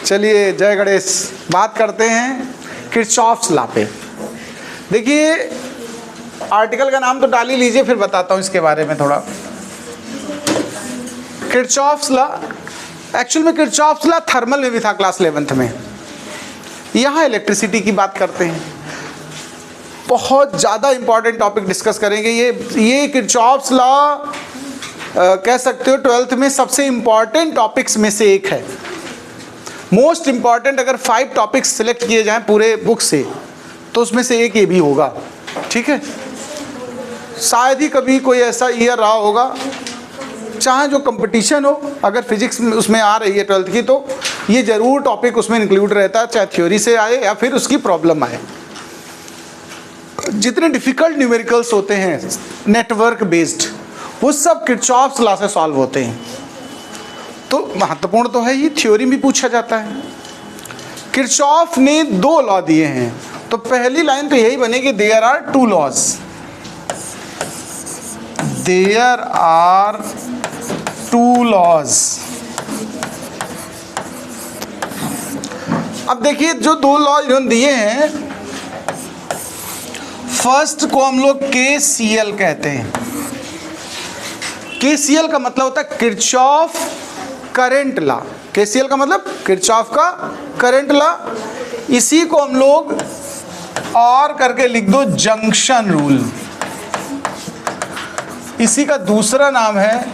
चलिए जय गणेश। बात करते हैं किरचॉफ्स लॉ पे। देखिए आर्टिकल का नाम तो डाल ही लीजिए, फिर बताता हूँ इसके बारे में थोड़ा। किरचॉफ्स लॉ, एक्चुअल में किरचॉफ्स लॉ थर्मल में भी था क्लास 11th में। यहाँ इलेक्ट्रिसिटी की बात करते हैं, बहुत ज़्यादा इंपॉर्टेंट टॉपिक डिस्कस करेंगे। ये किरचॉफ्स लॉ कह सकते हो 12th में सबसे इंपॉर्टेंट टॉपिक्स में से एक है। मोस्ट इंपॉर्टेंट अगर 5 टॉपिक्स सिलेक्ट किए जाएं पूरे बुक से तो उसमें से एक ये भी होगा, ठीक है। शायद ही कभी कोई ऐसा ईयर रहा होगा, चाहे जो कंपटीशन हो, अगर फिजिक्स उसमें आ रही है 12th की तो ये ज़रूर टॉपिक उसमें इंक्लूड रहता है, चाहे थ्योरी से आए या फिर उसकी प्रॉब्लम आए। जितने डिफ़िकल्ट न्यूमेरिकल्स होते हैं नेटवर्क बेस्ड, वो सब किरचॉफ्स लॉ से सॉल्व होते हैं। तो महत्वपूर्ण तो है ही, थ्योरी भी पूछा जाता है। किरचॉफ ने 2 लॉ दिए हैं, तो पहली लाइन तो यही बनेगी, there are 2 laws, there are 2 laws. अब देखिए जो 2 लॉ इन्होंने दिए हैं, फर्स्ट को हम लोग KCL कहते हैं। KCL का मतलब होता है किरचॉफ करंट लॉ। KCL का मतलब किरचॉफ का करंट लॉ। इसी को हम लोग और करके लिख दो जंक्शन रूल। इसी का दूसरा नाम है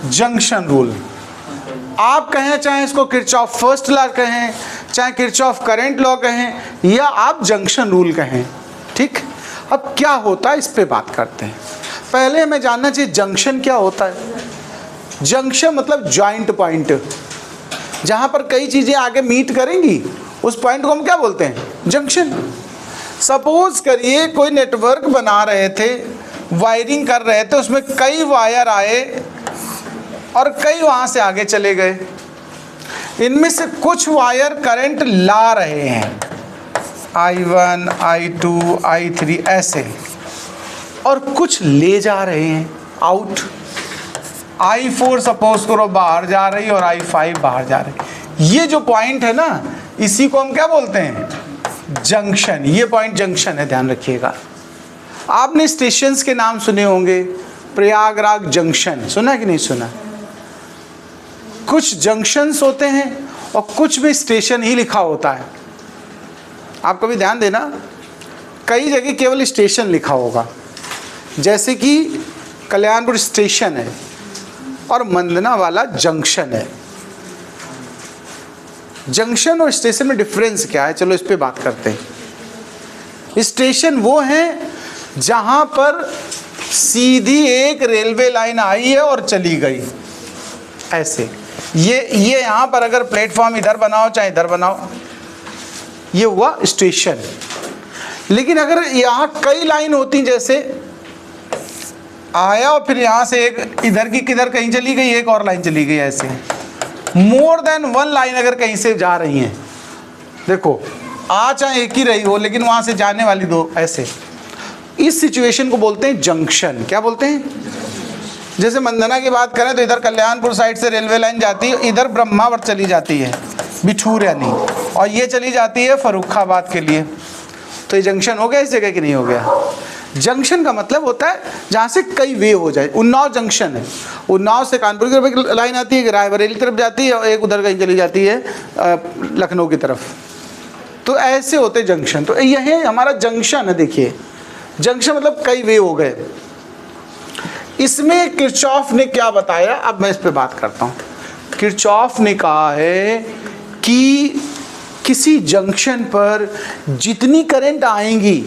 जंक्शन रूल। आप कहें चाहे इसको किरचॉफ फर्स्ट लॉ कहें, चाहे किरचॉफ करंट लॉ कहें, या आप जंक्शन रूल कहें, ठीक। अब क्या होता है इस पे बात करते हैं। पहले हमें जानना चाहिए जंक्शन क्या होता है। जंक्शन मतलब जॉइंट पॉइंट, जहाँ पर कई चीज़ें आगे मीट करेंगी, उस पॉइंट को हम क्या बोलते हैं, जंक्शन। सपोज करिए कोई नेटवर्क बना रहे थे, वायरिंग कर रहे थे, उसमें कई वायर आए और कई वहाँ से आगे चले गए। इनमें से कुछ वायर करंट ला रहे हैं, I1, I2, I3 ऐसे, और कुछ ले जा रहे हैं आउट। I4 सपोज करो बाहर जा रही है और I5 बाहर जा रही। ये जो पॉइंट है ना, इसी को हम क्या बोलते हैं, जंक्शन। ये पॉइंट जंक्शन है, ध्यान रखिएगा। आपने स्टेशंस के नाम सुने होंगे, प्रयागराज जंक्शन सुना कि नहीं सुना। कुछ जंक्शंस होते हैं और कुछ में स्टेशन ही लिखा होता है। आप कभी ध्यान देना, कई जगह केवल स्टेशन लिखा होगा, जैसे कि कल्याणपुर स्टेशन है और मंदना वाला जंक्शन है। जंक्शन और स्टेशन में डिफरेंस क्या है, चलो इस पे बात करते हैं। स्टेशन वो है जहां पर सीधी एक रेलवे लाइन आई है और चली गई, ऐसे। ये यहां पर अगर प्लेटफॉर्म इधर बनाओ चाहे इधर बनाओ, ये हुआ स्टेशन। लेकिन अगर यहाँ कई लाइन होती, जैसे आया और फिर यहाँ से एक इधर की किधर कहीं चली गई, एक और लाइन चली गई, ऐसे मोर देन 1 लाइन अगर कहीं से जा रही हैं, देखो आ चाहे एक ही रही हो लेकिन वहाँ से जाने वाली 2, ऐसे। इस सिचुएशन को बोलते हैं जंक्शन। क्या बोलते हैं। जैसे मंदना की बात करें तो इधर कल्याणपुर साइड से रेलवे लाइन जाती है, इधर ब्रह्मावर्त चली जाती है, बिठूर यानी, और ये चली जाती है फर्रुखाबाद के लिए। तो ये जंक्शन हो गया इस जगह कि नहीं हो गया। जंक्शन का मतलब होता है जहाँ से कई वे हो जाए। उन्नाव जंक्शन है, उन्नाव से कानपुर की तरफ एक लाइन आती है, रायबरेली की तरफ जाती है, और एक उधर कहीं चली जाती है लखनऊ की तरफ। तो ऐसे होते जंक्शन। तो यह हमारा जंक्शन है। देखिए जंक्शन मतलब कई वे हो गए। इसमें किरचॉफ ने क्या बताया, अब मैं इस पर बात करता हूँ। किरचॉफ ने कहा है कि किसी जंक्शन पर जितनी करंट आएंगी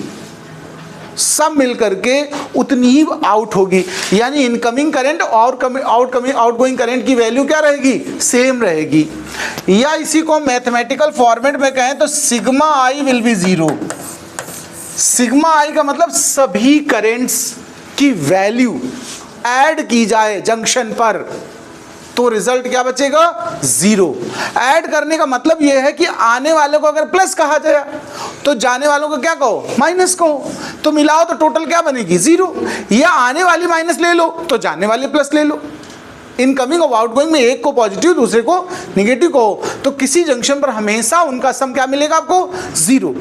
सब मिल करके उतनी ही आउट होगी, यानी इनकमिंग करंट और आउटगोइंग करंट की वैल्यू क्या रहेगी, सेम रहेगी। या इसी को मैथमेटिकल फॉर्मेट में कहें तो sigma I will be 0। Sigma I का मतलब सभी करंट्स की वैल्यू ऐड की जाए जंक्शन पर तो रिजल्ट क्या बचेगा, 0। ऐड करने का मतलब यह है कि आने वाले को अगर प्लस कहा जाए तो जाने वालों को क्या कहो, माइनस कहो। तो मिलाओ तो टोटल क्या बनेगी, 0। या आने वाली माइनस ले लो तो जाने वाली प्लस ले लो। इनकमिंग और आउटगोइंग में एक को पॉजिटिव दूसरे को निगेटिव को, तो किसी जंक्शन पर हमेशा उनका सम क्या मिलेगा आपको? 0।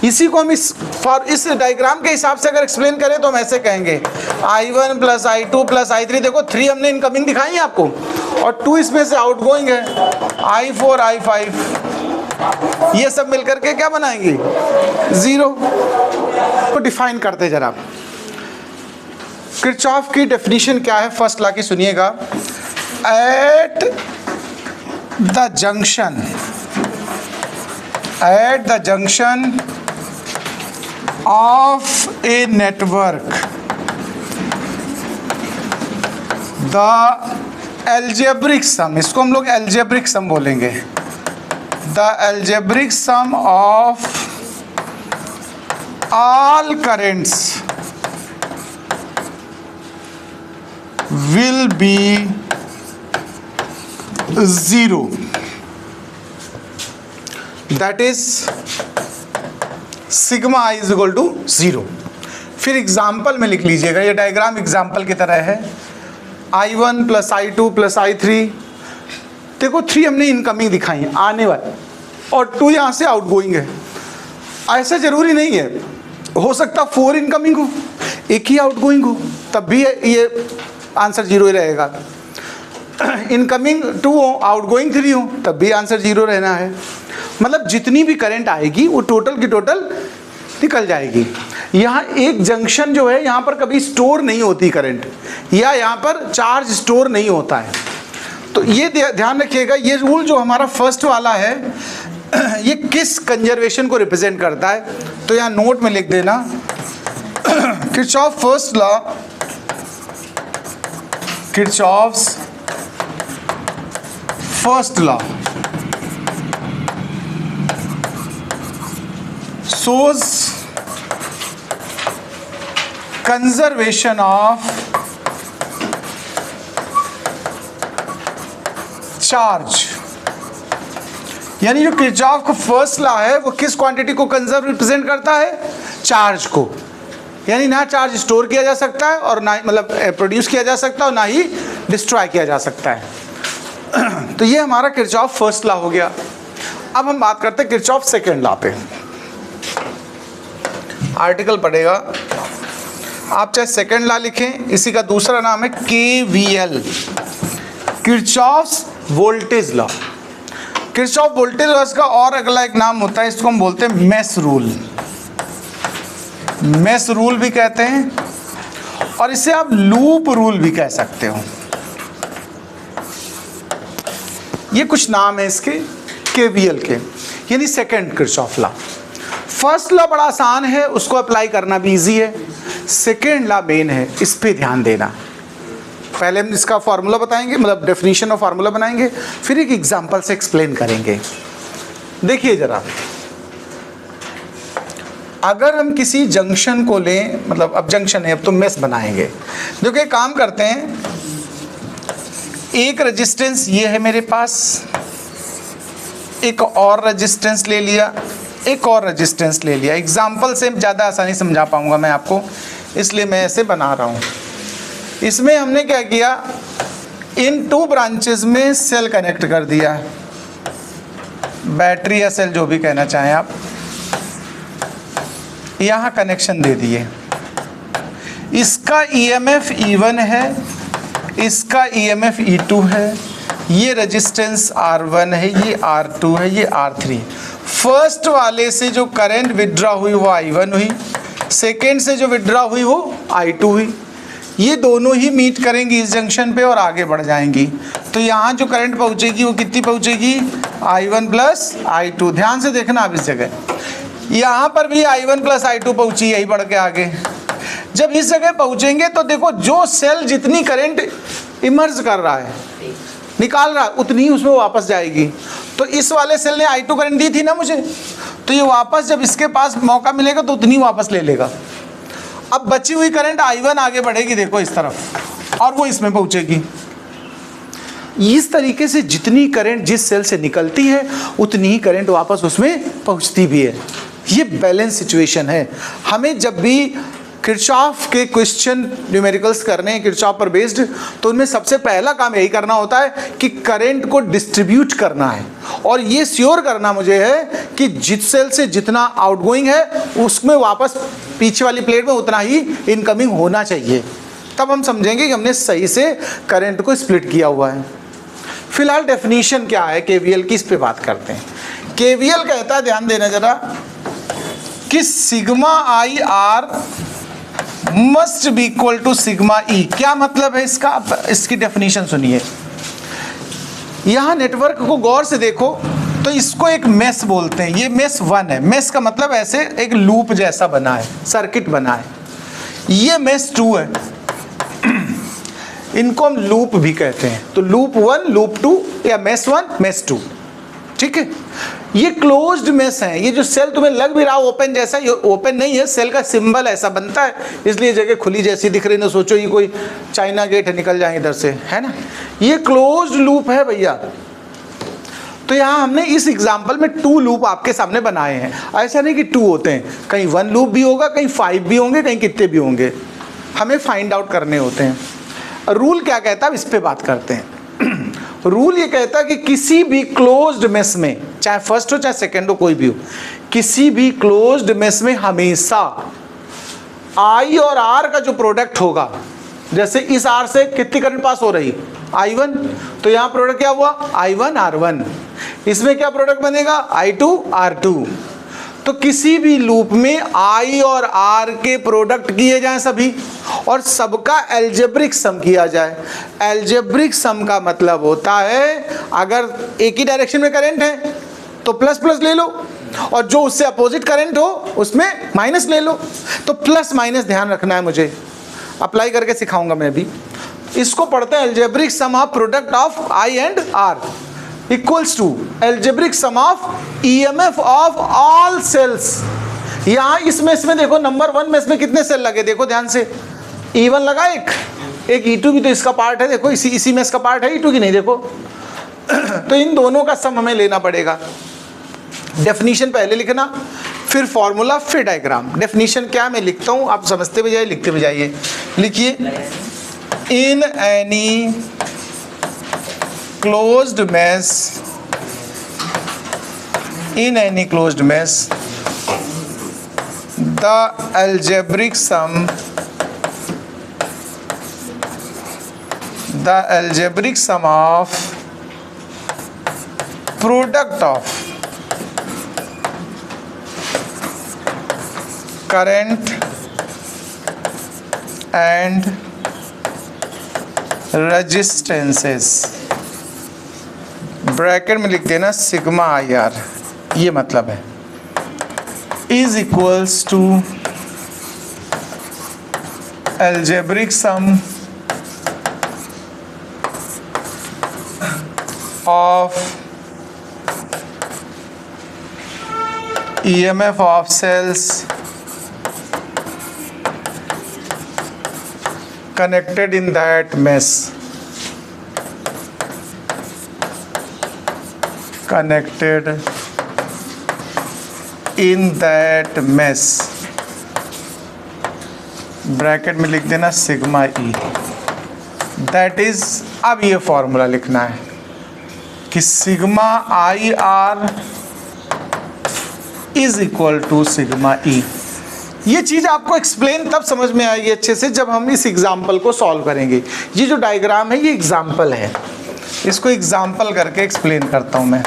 इसी को हम इस डायग्राम के हिसाब से अगर एक्सप्लेन करें तो हम ऐसे कहेंगे I1 plus I2 plus I3, देखो 3 हमने इनकमिंग दिखाई है आपको और 2 इसमें से आउटगोइंग है, I4 I5, ये सब मिलकर के क्या बनाएंगे? 0। तो डिफाइन करते जरा, किरचॉफ की डेफिनेशन क्या है फर्स्ट लॉ की, सुनिएगा। At the junction of a network the algebraic sum, इसको हम लोग एल्जेब्रिक सम बोलेंगे, the algebraic sum of all currents will be 0, that is sigma I is equal to 0। फिर एग्जाम्पल में लिख लीजिएगा, ये डायग्राम एग्जाम्पल की तरह है। I1 plus I2 plus I3, देखो 3 हमने इनकमिंग दिखाई है आने वाले और 2 यहाँ से आउटगोइंग है। ऐसा जरूरी नहीं है, हो सकता 4 इनकमिंग हो, 1 ही आउटगोइंग हो, तब भी ये आंसर 0 ही रहेगा। इनकमिंग 2 हो, आउटगोइंग 3 हो, तब भी आंसर 0 रहना है। मतलब जितनी भी करंट आएगी वो टोटल की टोटल निकल जाएगी। यहाँ एक जंक्शन जो है यहाँ पर कभी स्टोर नहीं होती करंट, या यहाँ पर चार्ज स्टोर नहीं होता है। तो ये ध्यान रखिएगा, ये रूल जो हमारा फर्स्ट वाला है ये किस कंजर्वेशन को रिप्रेजेंट करता है, तो यहाँ नोट में लिख देना, Kirchhoff first law, Kirchhoff's first law shows conservation of charge. यानी जो किरचॉफ का फर्स्ट लॉ है वो किस क्वांटिटी को कंजर्व रिप्रेजेंट करता है? चार्ज को। यानी ना चार्ज स्टोर किया जा सकता है और ना मतलब प्रोड्यूस किया जा सकता है और ना ही डिस्ट्रॉय किया जा सकता है। तो ये हमारा किरचॉफ फर्स्ट लॉ हो गया। अब हम बात करते हैं किरचॉफ सेकेंड लॉ पे। आर्टिकल पढ़ेगा, आप चाहे सेकेंड लॉ लिखें, इसी का दूसरा नाम है KVL, Kirchhoff's voltage law. Kirchhoff voltage law का और अगला एक नाम होता है, इसको हम बोलते हैं मेश रूल। मेश रूल भी कहते हैं और इसे आप लूप रूल भी कह सकते हो। ये कुछ नाम है इसके KVL के, यानी second Kirchhoff law. First law बड़ा आसान है, उसको अप्लाई करना भी इजी है। सेकेंड लॉ मेन है, इस पे ध्यान देना। पहले हम इसका फॉर्मूला बताएंगे, मतलब डेफिनेशन और फार्मूला बनाएंगे, फिर एक एग्जांपल से एक्सप्लेन करेंगे। देखिए जरा, अगर हम किसी जंक्शन को लें, मतलब अब जंक्शन है, अब तो मेश बनाएंगे। देखिए काम करते हैं, एक रेजिस्टेंस ये है मेरे पास, एक और रेजिस्टेंस ले लिया, एक और रेजिस्टेंस ले लिया। एग्जाम्पल से ज़्यादा आसानी समझा पाऊंगा मैं आपको, इसलिए मैं ऐसे बना रहा हूँ। इसमें हमने क्या किया, इन 2 ब्रांचेस में सेल कनेक्ट कर दिया, बैटरी या सेल जो भी कहना चाहें आप, यहाँ कनेक्शन दे दिए। इसका EMF E1 है, इसका EMF E2 है, ये रेजिस्टेंस R1 है, ये R2 है, ये R3। फर्स्ट वाले से जो करंट विड्रॉ हुई वो I1 हुई, सेकेंड से जो विड्रॉ हुई वो I2 हुई। ये दोनों ही मीट करेंगी इस जंक्शन पे और आगे बढ़ जाएंगी। तो यहाँ जो करंट पहुँचेगी वो कितनी पहुँचेगी? I1 plus I2। ध्यान से देखना आप इस जगह, यहाँ पर भी I1 प्लस I2 पहुँची, यही बढ़ के आगे। जब इस जगह पहुँचेंगे तो देखो, जो सेल जितनी करंट इमर्ज कर रहा है, निकाल रहा है, उतनी ही उसमें वापस जाएगी। तो इस वाले सेल ने I2 करंट दी थी ना मुझे, तो ये वापस जब इसके पास मौका मिलेगा तो उतनी वापस ले लेगा। अब बची हुई करंट I1 आगे बढ़ेगी, देखो इस तरफ, और वो इसमें पहुंचेगी। इस तरीके से जितनी करंट जिस सेल से निकलती है उतनी ही करंट वापस उसमें पहुंचती भी है। ये बैलेंस सिचुएशन है। हमें जब भी किरचॉफ के क्वेश्चन न्यूमेरिकल्स करने हैं किरचॉफ पर बेस्ड, तो उनमें सबसे पहला काम यही करना होता है कि करंट को डिस्ट्रीब्यूट करना है, और ये श्योर करना मुझे है कि जिस सेल से जितना आउटगोइंग है उसमें वापस पीछे वाली प्लेट में उतना ही इनकमिंग होना चाहिए। तब हम समझेंगे कि हमने सही से करंट को स्प्लिट किया हुआ है। फिलहाल डेफिनेशन क्या है केवीएल की, इस पे बात करते हैं। केवीएल कहता है, ध्यान देना जरा, कि sigma I R must be equal to sigma E. क्या मतलब है इसका? इसकी डेफिनेशन सुनिए। यहां नेटवर्क को गौर से देखो तो इसको एक मेश बोलते हैं, ये मेश 1 है। मेश का मतलब ऐसे एक लूप जैसा बना है, सर्किट बना है। ये मेश 2 है, इनको हम लूप भी कहते हैं। तो लूप 1, लूप 2 या मेश 1, मेश 2, ठीक है। ये क्लोज्ड मेश है। ये जो सेल तुम्हें लग भी रहा ओपन जैसा, ये ओपन नहीं है, सेल का सिंबल ऐसा बनता है, इसलिए जगह खुली जैसी दिख रही। ना सोचो ये कोई चाइना गेट है, निकल जाए इधर से, है ना। ये क्लोज्ड लूप है भैया। तो यहाँ हमने इस एग्जाम्पल में 2 लूप आपके सामने बनाए हैं। ऐसा नहीं कि 2 होते हैं, कहीं 1 लूप भी होगा, कहीं 5 भी होंगे, कहीं कितने भी होंगे, हमें फाइंड आउट करने होते हैं। रूल क्या कहता है, इस पे बात करते हैं। रूल ये कहता है कि किसी भी क्लोज्ड मेश में, चाहे फर्स्ट हो चाहे सेकंड हो, कोई भी हो, किसी भी क्लोज्ड मेश में हमेशा आई और आर का जो प्रोडक्ट होगा, जैसे इस आर से कितनी करंट पास हो रही, I1, तो यहाँ प्रोडक्ट क्या हुआ, I1 R1। इसमें क्या प्रोडक्ट बनेगा, I2 R2। तो किसी भी लूप में I और R के प्रोडक्ट किए जाएं सभी, और सबका एल्जेब्रिक सम किया जाए। एल्जेब्रिक सम का मतलब होता है अगर एक ही डायरेक्शन में करंट है तो प्लस प्लस ले लो, और जो उससे अपोजिट करंट हो उसमें माइनस ले लो। तो प्लस माइनस ध्यान रखना है, मुझे अप्लाई करके सिखाऊंगा मैं भी। इसको पढ़ते हैं algebraic sum of product of I and R equals to algebraic sum of EMF of all cells. यहाँ इस मेश में देखो, नंबर 1 मेश में कितने सेल लगे, देखो ध्यान से। E1 लगा, एक E2 भी तो इसका पार्ट है, देखो इसी मेश का पार्ट है E2 की, नहीं देखो। तो इन दोनों का सम हमें लेना पड़ेगा। डेफिनेशन पहले लिखना, फिर फॉर्मूला, फिर डायग्राम। डेफिनेशन क्या मैं लिखता हूँ, आप समझते भी जाइए, लिखते भी जाइए। लिखिए, in any closed mesh, in any closed mesh, the algebraic sum of product of current and resistances, bracket में लिख देना सिग्मा आई आर, ये मतलब है, is equals to algebraic sum of EMF of cells connected in that mesh, connected in that mesh, bracket में लिख देना sigma E. That is, अब ये फॉर्मूला लिखना है कि sigma I R is equal to sigma E. ये चीज़ आपको एक्सप्लेन तब समझ में आएगी अच्छे से जब हम इस एग्जाम्पल को सॉल्व करेंगे। ये जो डायग्राम है ये एग्जाम्पल है, इसको एग्जाम्पल करके एक्सप्लेन करता हूँ मैं।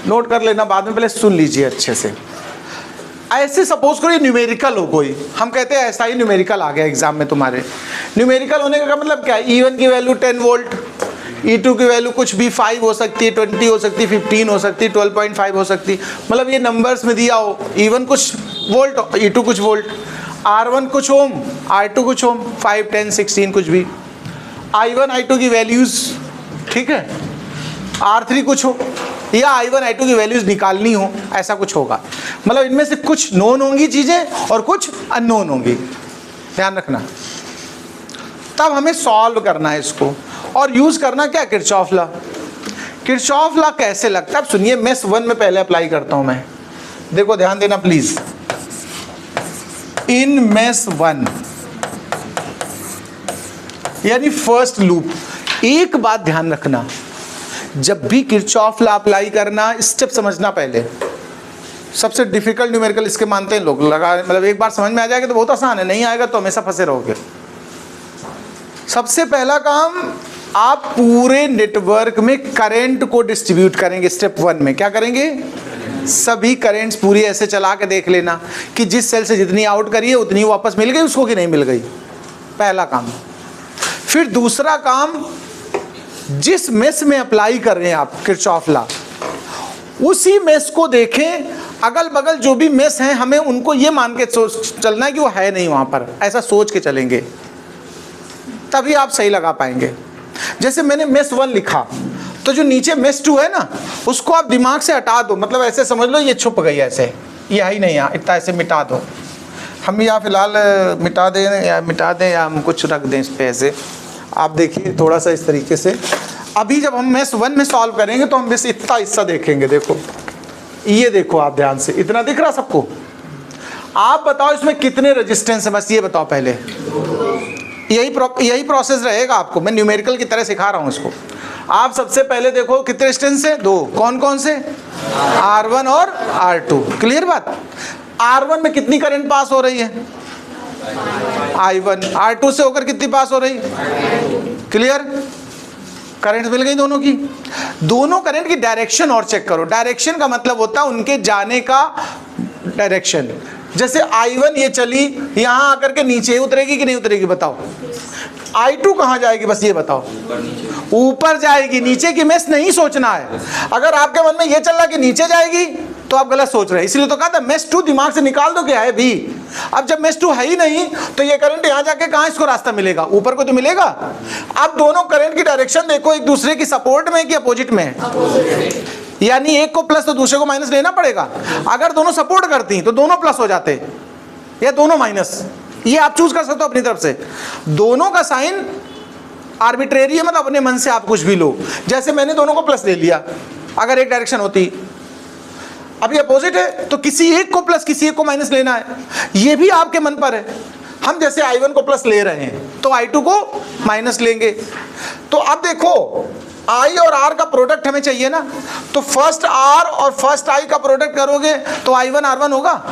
नोट कर लेना बाद में, पहले सुन लीजिए अच्छे से। ऐसे सपोज करो ये न्यूमेरिकल हो कोई, हम कहते हैं ऐसा ही न्यूमेरिकल आ गया एग्जाम में तुम्हारे। न्यूमेरिकल होने का मतलब क्या है, E1 की वैल्यू 10 वोल्ट, E2 की वैल्यू कुछ भी 5 हो सकती है, 20 हो सकती है, 15 हो सकती है, 12.5 हो सकती है। मतलब ये नंबर्स में दिया हो, E1 कुछ वोल्ट, E2 कुछ वोल्ट, R1 कुछ ओम, R2 कुछ ओम, 5, 10, 16 कुछ भी, I1 I2 की वैल्यूज़, ठीक है, R3 कुछ हो, या I1 I2 की वैल्यूज़ निकालनी हो, ऐसा कुछ होगा। मतलब इनमें से कुछ नोन होंगी चीज़ें और कुछ अननोन होंगी, ध्यान रखना। तब हमें सॉल्व करना है इसको, और यूज़ करना क्या, किरचॉफ लॉ। किरचॉफ लॉ कैसे लगता है, अब सुनिए। मेश 1 में पहले अप्लाई करता हूँ मैं, देखो ध्यान देना प्लीज़। इन मेस 1 यानी फर्स्ट लूप। एक बात ध्यान रखना, जब भी किरचॉफ लॉ अप्लाई करना, स्टेप समझना पहले। सबसे डिफिकल्ट न्यूमेरिकल इसके मानते हैं लोग, लगा मतलब एक बार समझ में आ जाएगा तो बहुत आसान है, नहीं आएगा तो हमेशा फंसे रहोगे। सबसे पहला काम, आप पूरे नेटवर्क में करंट को डिस्ट्रीब्यूट करेंगे। स्टेप 1 में क्या करेंगे, सभी करंट्स पूरी ऐसे चला के देख लेना कि जिस सेल से जितनी आउट करी है उतनी वापस मिल गई उसको कि नहीं मिल गई, पहला काम। फिर दूसरा काम, जिस मेश में अप्लाई कर रहे हैं आप किरचॉफ लॉ, उसी मेश को देखें, अगल बगल जो भी मेश हैं हमें उनको ये मान के चलना है कि वो है नहीं वहाँ पर, ऐसा सोच के चलेंगे, तभी आप सही लगा पाएंगे। जैसे मैंने मेश 1 लिखा, तो जो नीचे मेश 2 है ना, उसको आप दिमाग से हटा दो, मतलब ऐसे समझ लो ये छुप गई, ऐसे ये है ही नहीं यहाँ, इतना ऐसे मिटा दो। हम यहाँ फिलहाल मिटा दें या हम कुछ रख दें इस पे ऐसे, आप देखिए थोड़ा सा इस तरीके से। अभी जब हम मेश 1 में सॉल्व करेंगे तो हम बस इतना हिस्सा देखेंगे, देखो ये देखो आप ध्यान से, इतना दिख रहा सबको। आप बताओ इसमें कितने रेजिस्टेंस है, बस ये बताओ पहले। यही प्रोसेस रहेगा आपको, मैं न्यूमेरिकल की तरह सिखा रहा हूँ इसको। आप सबसे पहले देखो कितने रेजिस्टेंस है, 2। कौन कौन से, R1 और R2। क्लियर बात। R1 में कितनी करंट पास हो रही है, I1। R2 से होकर कितनी पास हो रही, क्लियर। करंट मिल गई दोनों की। दोनों करंट की डायरेक्शन और चेक करो। डायरेक्शन का मतलब होता है उनके जाने का डायरेक्शन। जैसे I1 ये चली यहाँ आकर के नीचे उतरेगी कि नहीं उतरेगी, बताओ। I2 कहाँ जाएगी, बस ये बताओ। ऊपर जाएगी, नीचे की मेश नहीं सोचना है। अगर आपके मन में ये चल रहा कि नीचे जाएगी तो आप गलत सोच रहे हैं, इसलिए तो कहा था मेश 2 दिमाग से निकाल दो क्या है भी। अब जब मेश 2 है ही नहीं तो ये करंट यहाँ जाके कहाँ इसको रास्ता मिलेगा, ऊपर को तो मिलेगा। अब दोनों करंट की डायरेक्शन देखो, एक दूसरे की सपोर्ट में कि अपोजिट में है, यानी एक को प्लस तो दूसरे को माइनस लेना पड़ेगा। अगर दोनों सपोर्ट करती तो दोनों प्लस हो जाते या दोनों माइनस, ये आप चूज कर सकते हो अपनी तरफ से। दोनों का साइन आर्बिट्रेरी है, मतलब अपने मन से आप कुछ भी लो। जैसे मैंने दोनों को प्लस ले लिया, अगर एक डायरेक्शन होती, अभी अपोजिट है तो किसी एक को प्लस किसी एक को माइनस लेना है, ये भी आपके मन पर है। हम जैसे I1 को प्लस ले रहे हैं तो I2 को माइनस लेंगे। तो अब देखो I और R का प्रोडक्ट हमें चाहिए ना, तो फर्स्ट R और फर्स्ट I का प्रोडक्ट करोगे तो I1 R1 होगा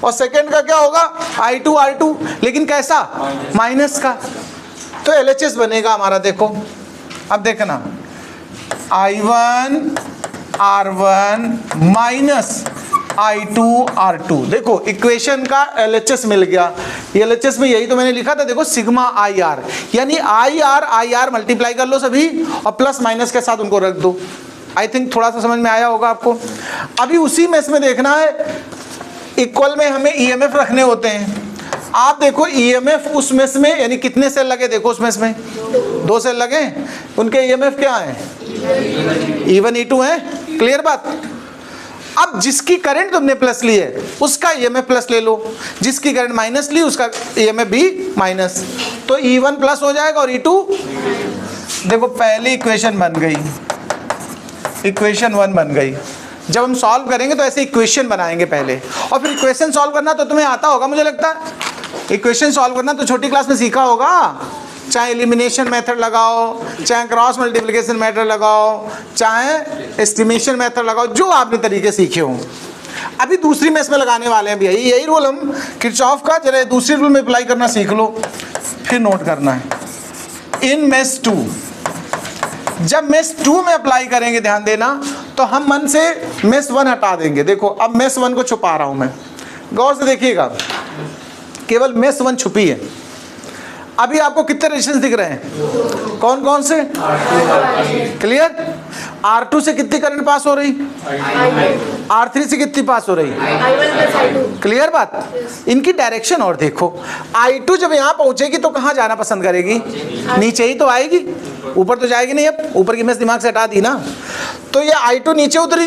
और सेकेंड का क्या होगा, I2 R2, लेकिन कैसा, माइनस का। तो LHS बनेगा हमारा। देखो अब देखना, I1 R1 minus I2 R2। देखो इक्वेशन का LHS मिल गया। ये LHS में यही तो मैंने लिखा था, देखो सिग्मा IR, यानी IR मल्टीप्लाई कर लो सभी और प्लस माइनस के साथ उनको रख दो। आई थिंक थोड़ा सा समझ में आया होगा आपको। अभी उसी मेश में देखना है, इक्वल में हमें EMF रखने होते हैं। आप देखो EMF उस मेश में, यानी कितने सेल लगे, देखो उस मेश में 2 सेल लगे, उनके EMF क्या है, E1 E2 है। क्लियर बात। अब जिसकी करंट तुमने प्लस ली है उसका EMF प्लस ले लो, जिसकी करंट माइनस ली उसका EMF भी माइनस, तो E1 प्लस हो जाएगा और E2। देखो पहली इक्वेशन बन गई, इक्वेशन 1 बन गई। जब हम सॉल्व करेंगे तो ऐसे इक्वेशन बनाएंगे पहले, और फिर इक्वेशन सॉल्व करना तो तुम्हें आता होगा मुझे लगता है। इक्वेशन सॉल्व करना तो छोटी क्लास में सीखा होगा, चाहे एलिमिनेशन मेथड लगाओ, चाहे क्रॉस मल्टीप्लिकेशन मेथड लगाओ, चाहे एस्टिमेशन मेथड लगाओ, जो आपने तरीके सीखे हों। अभी दूसरी मेश में लगाने वाले हैं भैया, यही रूल हम किरचॉफ का, जरा दूसरी रूल में अप्लाई करना सीख लो, फिर नोट करना है। इन मेश 2, जब मेश 2 में अप्लाई करेंगे, ध्यान देना, तो हम मन से मेश 1 हटा देंगे। देखो अब मेश 1 को छुपा रहा हूं मैं, गौर से देखिएगा, केवल मेश 1 छुपी है। अभी आपको कितने रेजिस्टेंस दिख रहे हैं, कौन कौन से, क्लियर। R2 से कितनी करंट पास हो रही, R3 से कितनी पास हो रही, क्लियर बात। इनकी डायरेक्शन और देखो, I2 जब यहाँ पहुंचेगी तो कहाँ जाना पसंद करेगी, नीचे ही तो आएगी, ऊपर तो जाएगी नहीं। अब ऊपर की मेश दिमाग से हटा दी ना, तो ये I2 नीचे उतरी,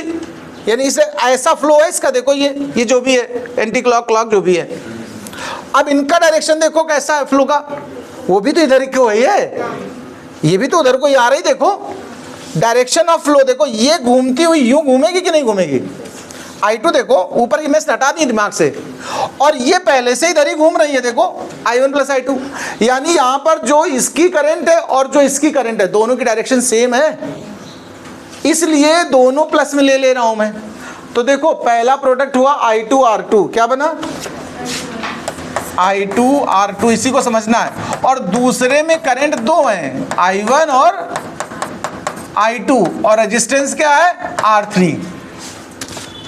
यानी इसे ऐसा फ्लो है इसका। देखो ये जो भी है, एंटी क्लॉक जो भी है। अब इनका डायरेक्शन देखो कैसा है फ्लो का, वो भी तो इधर क्यों है, ये भी तो उधर को ही आ रही। देखो डायरेक्शन ऑफ फ्लो देखो, ये घूमती हुई यूं घूमेगी कि नहीं घूमेगी। I2 देखो ऊपर की मेश हटा दी दिमाग से, और ये पहले से इधर ही घूम रही है, देखो I1 प्लस I2, यानी यहां पर जो इसकी करंट है और जो इसकी करंट है दोनों की डायरेक्शन सेम है, इसलिए दोनों प्लस में ले रहा हूं मैं। तो देखो पहला प्रोडक्ट हुआ I2 R2, क्या बना I2 R2, इसी को समझना है। और दूसरे में करंट दो हैं, I1 और I2, और रेजिस्टेंस क्या है R3।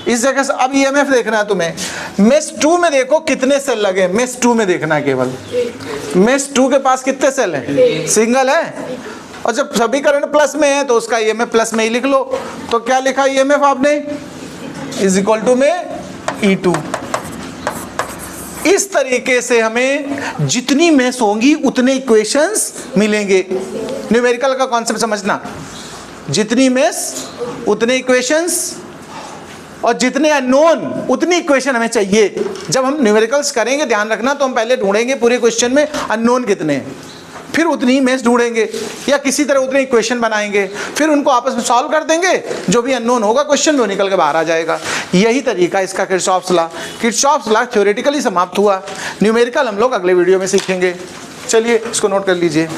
इस जगह से अब EMF देखना है तुम्हें। मेष 2 में देखो कितने सेल लगे, मेष 2 में देखना है केवल, मेष 2 के पास कितने सेल हैं, सिंगल है। और जब सभी करंट प्लस में है तो उसका EMF प्लस में ही लिख लो। तो क्या लिखा EMF आपने, इज इक्वल टू में E2। इस तरीके से हमें जितनी मेष होंगी उतने इक्वेशंस मिलेंगे। न्यूमेरिकल का कॉन्सेप्ट समझना, जितनी मेष उतने इक्वेशंस, और जितने अननोन उतनी इक्वेशन हमें चाहिए। जब हम न्यूमेरिकल्स करेंगे ध्यान रखना, तो हम पहले ढूंढेंगे पूरे क्वेश्चन में अननोन कितने हैं, फिर उतनी ही मेष ढूंढेंगे या किसी तरह उतने इक्वेशन बनाएंगे, फिर उनको आपस में सॉल्व कर देंगे, जो भी अननोन होगा क्वेश्चन में वो निकल के बाहर आ जाएगा। यही तरीका इसका Kirchhoff's law. Kirchhoff's law theoretically समाप्त हुआ, न्यूमेरिकल हम लोग अगले वीडियो में सीखेंगे। चलिए इसको नोट कर लीजिए।